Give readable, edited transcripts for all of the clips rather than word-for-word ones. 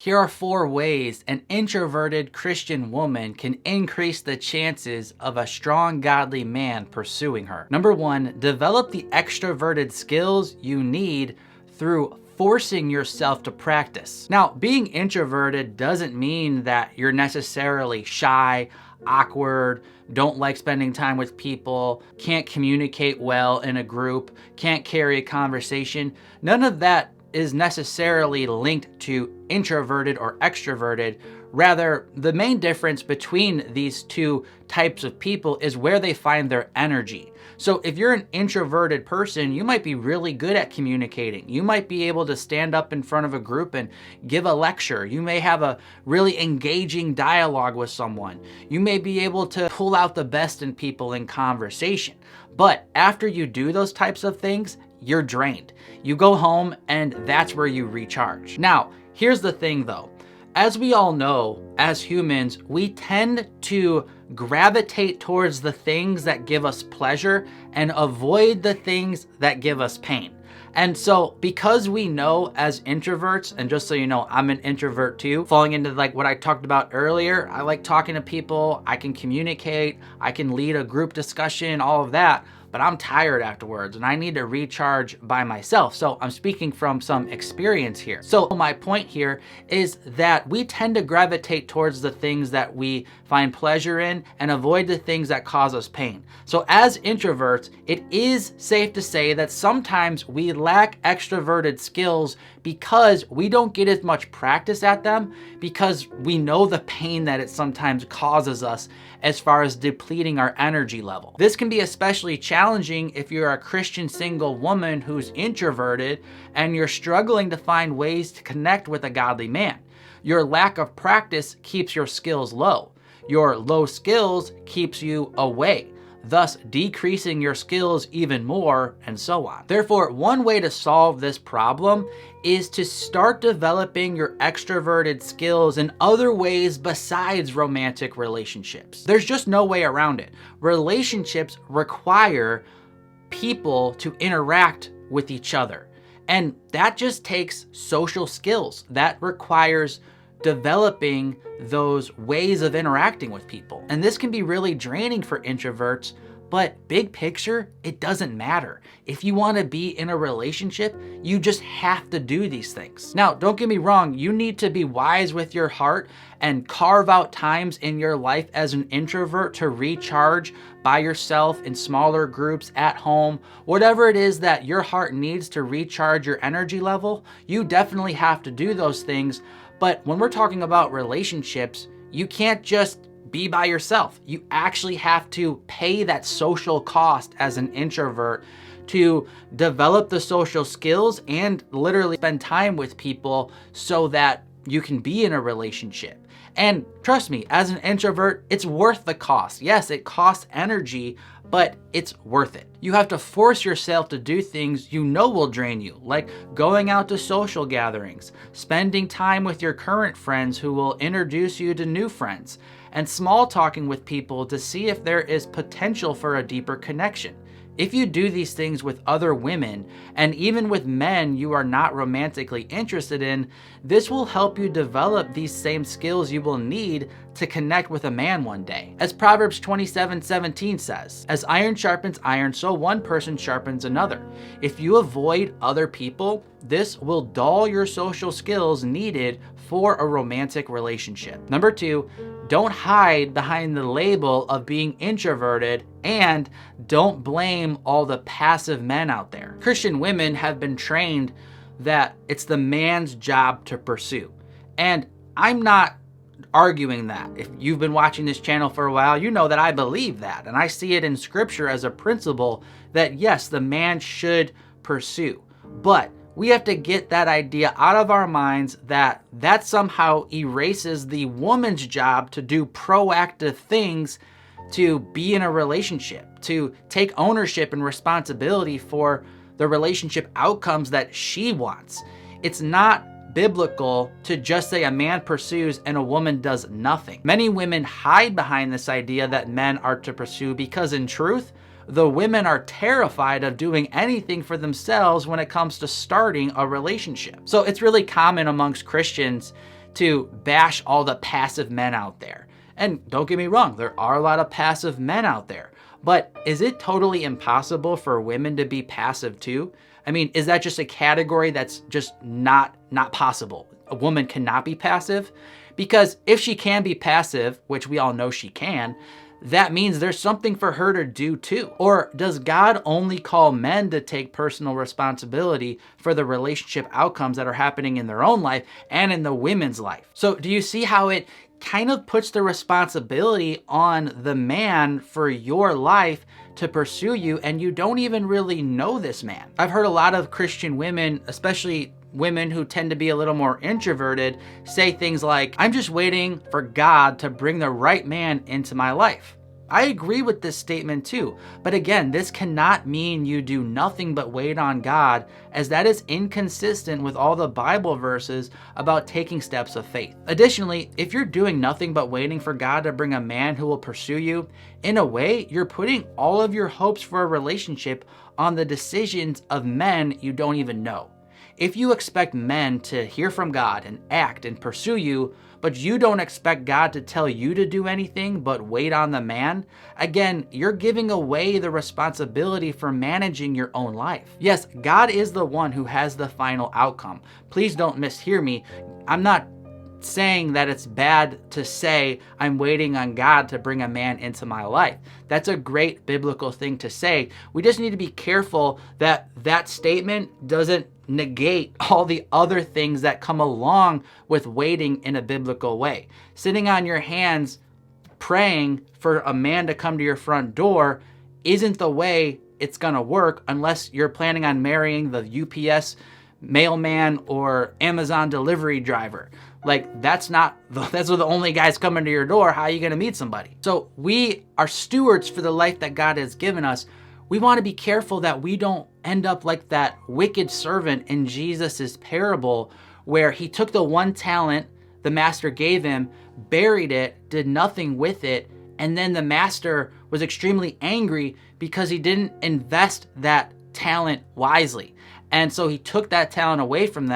Here are 4 ways an introverted Christian woman can increase the chances of a strong godly man pursuing her. Number 1, develop the extroverted skills you need through forcing yourself to practice. Now, being introverted doesn't mean that you're necessarily shy, awkward, don't like spending time with people, can't communicate well in a group, can't carry a conversation. None of that is necessarily linked to introverted or extroverted. Rather, the main difference between these two types of people is where they find their energy. So if you're an introverted person, you might be really good at communicating. You might be able to stand up in front of a group and give a lecture. You may have a really engaging dialogue with someone. You may be able to pull out the best in people in conversation. But after you do those types of things, you're drained. You go home and that's where you recharge. Now, here's the thing though. As we all know, as humans, we tend to gravitate towards the things that give us pleasure and avoid the things that give us pain. And so because we know as introverts, and just so you know, I'm an introvert too, falling into like what I talked about earlier, I like talking to people, I can communicate, I can lead a group discussion, all of that. But I'm tired afterwards and I need to recharge by myself. So I'm speaking from some experience here. So my point here is that we tend to gravitate towards the things that we find pleasure in and avoid the things that cause us pain. So as introverts, it is safe to say that sometimes we lack extroverted skills because we don't get as much practice at them, because we know the pain that it sometimes causes us as far as depleting our energy level. This can be especially challenging if you're a Christian single woman who's introverted and you're struggling to find ways to connect with a godly man. Your lack of practice keeps your skills low. Your low skills keeps you away, thus decreasing your skills even more, and so on. Therefore, one way to solve this problem is to start developing your extroverted skills in other ways besides romantic relationships. There's just no way around it. Relationships require people to interact with each other. And that just takes social skills. That requires developing those ways of interacting with people. And this can be really draining for introverts, but big picture, it doesn't matter. If you want to be in a relationship, you just have to do these things. Now, don't get me wrong, you need to be wise with your heart and carve out times in your life as an introvert to recharge by yourself in smaller groups at home. Whatever it is that your heart needs to recharge your energy level, you definitely have to do those things. But when we're talking about relationships, you can't just be by yourself. You actually have to pay that social cost as an introvert to develop the social skills and literally spend time with people so that you can be in a relationship. And trust me, as an introvert, it's worth the cost. Yes, it costs energy, but it's worth it. You have to force yourself to do things you know will drain you, like going out to social gatherings, spending time with your current friends who will introduce you to new friends, and small talking with people to see if there is potential for a deeper connection. If you do these things with other women, and even with men you are not romantically interested in, this will help you develop these same skills you will need to connect with a man one day. As Proverbs 27:17 says, "As iron sharpens iron, so one person sharpens another." If you avoid other people, this will dull your social skills needed for a romantic relationship. Number 2, don't hide behind the label of being introverted, and don't blame all the passive men out there. Christian women have been trained that it's the man's job to pursue. And I'm not arguing that. If you've been watching this channel for a while, you know that I believe that. And I see it in scripture as a principle that yes, the man should pursue. But we have to get that idea out of our minds that that somehow erases the woman's job to do proactive things, to be in a relationship, to take ownership and responsibility for the relationship outcomes that she wants. It's not biblical to just say a man pursues and a woman does nothing. Many women hide behind this idea that men are to pursue because in truth, the women are terrified of doing anything for themselves when it comes to starting a relationship. So it's really common amongst Christians to bash all the passive men out there. And don't get me wrong, there are a lot of passive men out there. But is it totally impossible for women to be passive too? I mean, is that just a category that's just not possible? A woman cannot be passive? Because if she can be passive, which we all know she can, that means there's something for her to do too. Or does God only call men to take personal responsibility for the relationship outcomes that are happening in their own life and in the women's life? So do you see how it kind of puts the responsibility on the man for your life to pursue you, and you don't even really know this man? I've heard a lot of Christian women, especially women who tend to be a little more introverted, say things like, I'm just waiting for God to bring the right man into my life. I agree with this statement too, but again, this cannot mean you do nothing but wait on God, as that is inconsistent with all the Bible verses about taking steps of faith. Additionally, if you're doing nothing but waiting for God to bring a man who will pursue you, in a way, you're putting all of your hopes for a relationship on the decisions of men you don't even know. If you expect men to hear from God and act and pursue you, but you don't expect God to tell you to do anything but wait on the man, again, you're giving away the responsibility for managing your own life. Yes, God is the one who has the final outcome. Please don't mishear me. I'm not saying that it's bad to say, I'm waiting on God to bring a man into my life. That's a great biblical thing to say. We just need to be careful that that statement doesn't negate all the other things that come along with waiting in a biblical way. Sitting on your hands praying for a man to come to your front door isn't the way it's gonna work unless you're planning on marrying the UPS mailman or Amazon delivery driver. Like, that's the only guys coming to your door. How are you gonna meet somebody? So we are stewards for the life that God has given us. We want to be careful that we don't end up like that wicked servant in Jesus's parable, where he took the one talent the master gave him, buried it, did nothing with it, and then the master was extremely angry because he didn't invest that talent wisely. And so he took that talent away from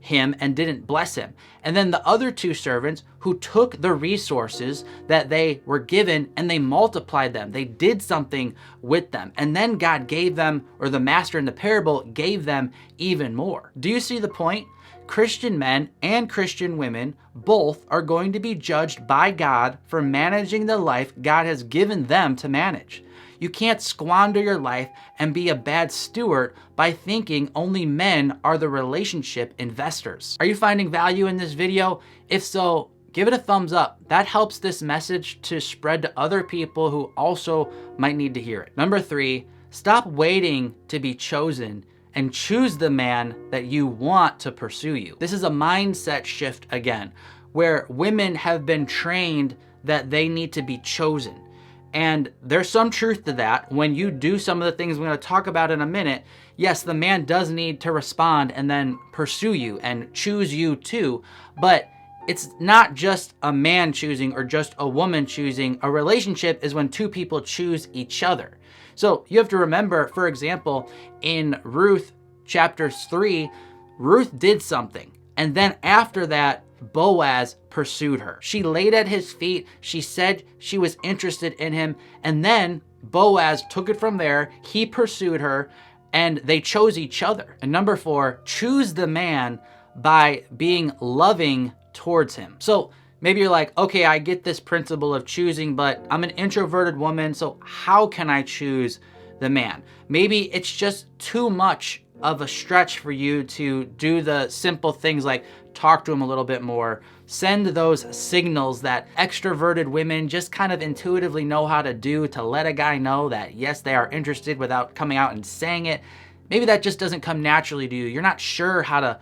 him and didn't bless him. And then the other two servants who took the resources that they were given and they multiplied them. They did something with them. And then God gave them, or the master in the parable gave them even more. Do you see the point? Christian men and Christian women both are going to be judged by God for managing the life God has given them to manage. You can't squander your life and be a bad steward by thinking only men are the relationship investors. Are you finding value in this video? If so, give it a thumbs up. That helps this message to spread to other people who also might need to hear it. Number 3, stop waiting to be chosen and choose the man that you want to pursue you. This is a mindset shift again, where women have been trained that they need to be chosen. And there's some truth to that. When you do some of the things we're going to talk about in a minute, yes, the man does need to respond and then pursue you and choose you too. But it's not just a man choosing or just a woman choosing. A relationship is when two people choose each other. So you have to remember, for example, in Ruth chapter 3, Ruth did something. And then after that, Boaz pursued her. She laid at his feet. She said she was interested in him. And then Boaz took it from there. He pursued her and they chose each other. And number 4, choose the man by being loving towards him. So maybe you're like, okay, I get this principle of choosing, but I'm an introverted woman. So how can I choose the man? Maybe it's just too much of a stretch for you to do the simple things like talk to him a little bit more, send those signals that extroverted women just kind of intuitively know how to do to let a guy know that yes, they are interested without coming out and saying it. Maybe that just doesn't come naturally to you. You're not sure how to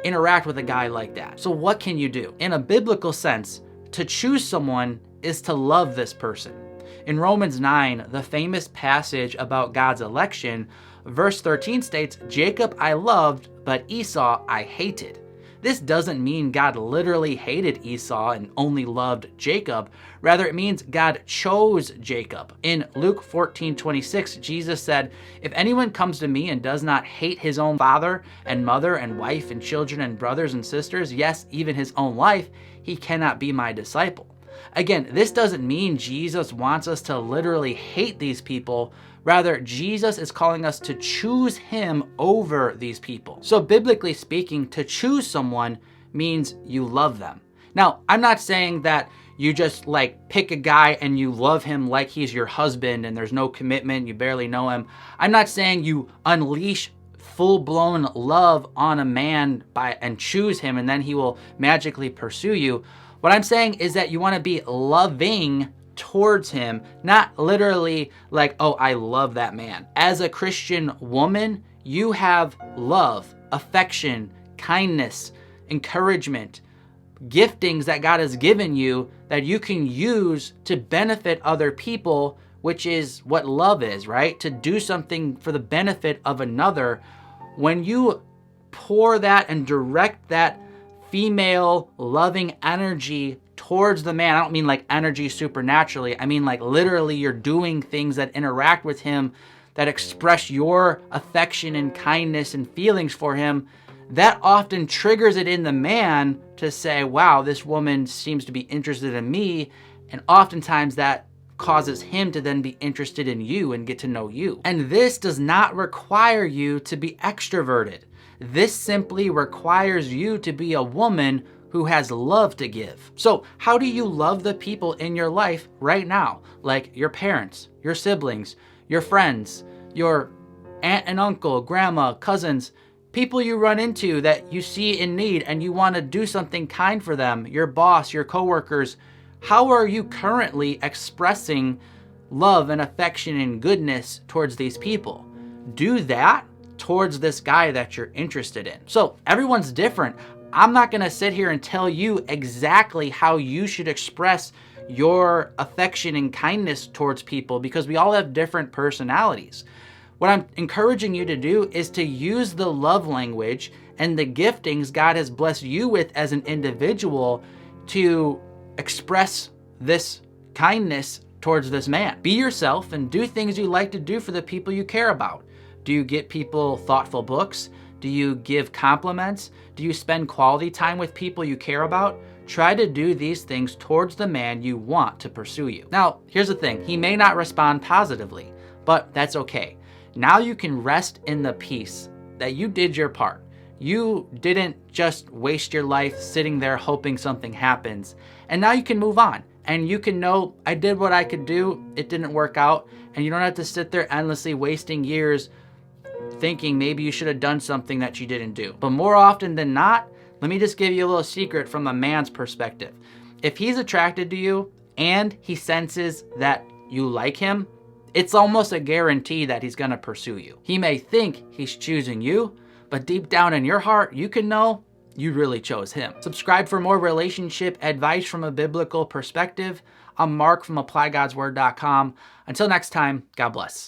interact with a guy like that. So what can you do? In a biblical sense, to choose someone is to love this person. In Romans 9, the famous passage about God's election, verse 13 states, Jacob I loved, but Esau I hated. This doesn't mean God literally hated Esau and only loved Jacob. Rather, it means God chose Jacob. In Luke 14:26, Jesus said, "If anyone comes to me and does not hate his own father and mother and wife and children and brothers and sisters, yes, even his own life, he cannot be my disciple." Again, this doesn't mean Jesus wants us to literally hate these people. Rather, Jesus is calling us to choose him over these people. So biblically speaking, to choose someone means you love them. Now, I'm not saying that you just pick a guy and you love him like he's your husband and there's no commitment, you barely know him. I'm not saying you unleash full-blown love on a man and choose him and then he will magically pursue you. What I'm saying is that you want to be loving towards him, not literally oh, I love that man. As a Christian woman, you have love, affection, kindness, encouragement, giftings that God has given you that you can use to benefit other people, which is what love is, right? To do something for the benefit of another. When you pour that and direct that female loving energy towards the man, I don't mean energy supernaturally. I mean literally you're doing things that interact with him, that express your affection and kindness and feelings for him. That often triggers it in the man to say, wow, this woman seems to be interested in me. And oftentimes that causes him to then be interested in you and get to know you. And this does not require you to be extroverted. This simply requires you to be a woman who has love to give. So how do you love the people in your life right now? Like your parents, your siblings, your friends, your aunt and uncle, grandma, cousins, people you run into that you see in need and you want to do something kind for them, your boss, your coworkers. How are you currently expressing love and affection and goodness towards these people? Do that towards this guy that you're interested in. So everyone's different. I'm not going to sit here and tell you exactly how you should express your affection and kindness towards people because we all have different personalities. What I'm encouraging you to do is to use the love language and the giftings God has blessed you with as an individual to express this kindness towards this man. Be yourself and do things you like to do for the people you care about. Do you get people thoughtful books? Do you give compliments? Do you spend quality time with people you care about? Try to do these things towards the man you want to pursue you. Now, here's the thing. He may not respond positively, but that's okay. Now you can rest in the peace that you did your part. You didn't just waste your life sitting there hoping something happens. And now you can move on. And you can know, I did what I could do. It didn't work out. And you don't have to sit there endlessly wasting years thinking maybe you should have done something that you didn't do. But more often than not, let me just give you a little secret from a man's perspective. If he's attracted to you and he senses that you like him, it's almost a guarantee that he's going to pursue you. He may think he's choosing you, but deep down in your heart, you can know you really chose him. Subscribe for more relationship advice from a biblical perspective. I'm Mark from ApplyGodsWord.com. Until next time, God bless.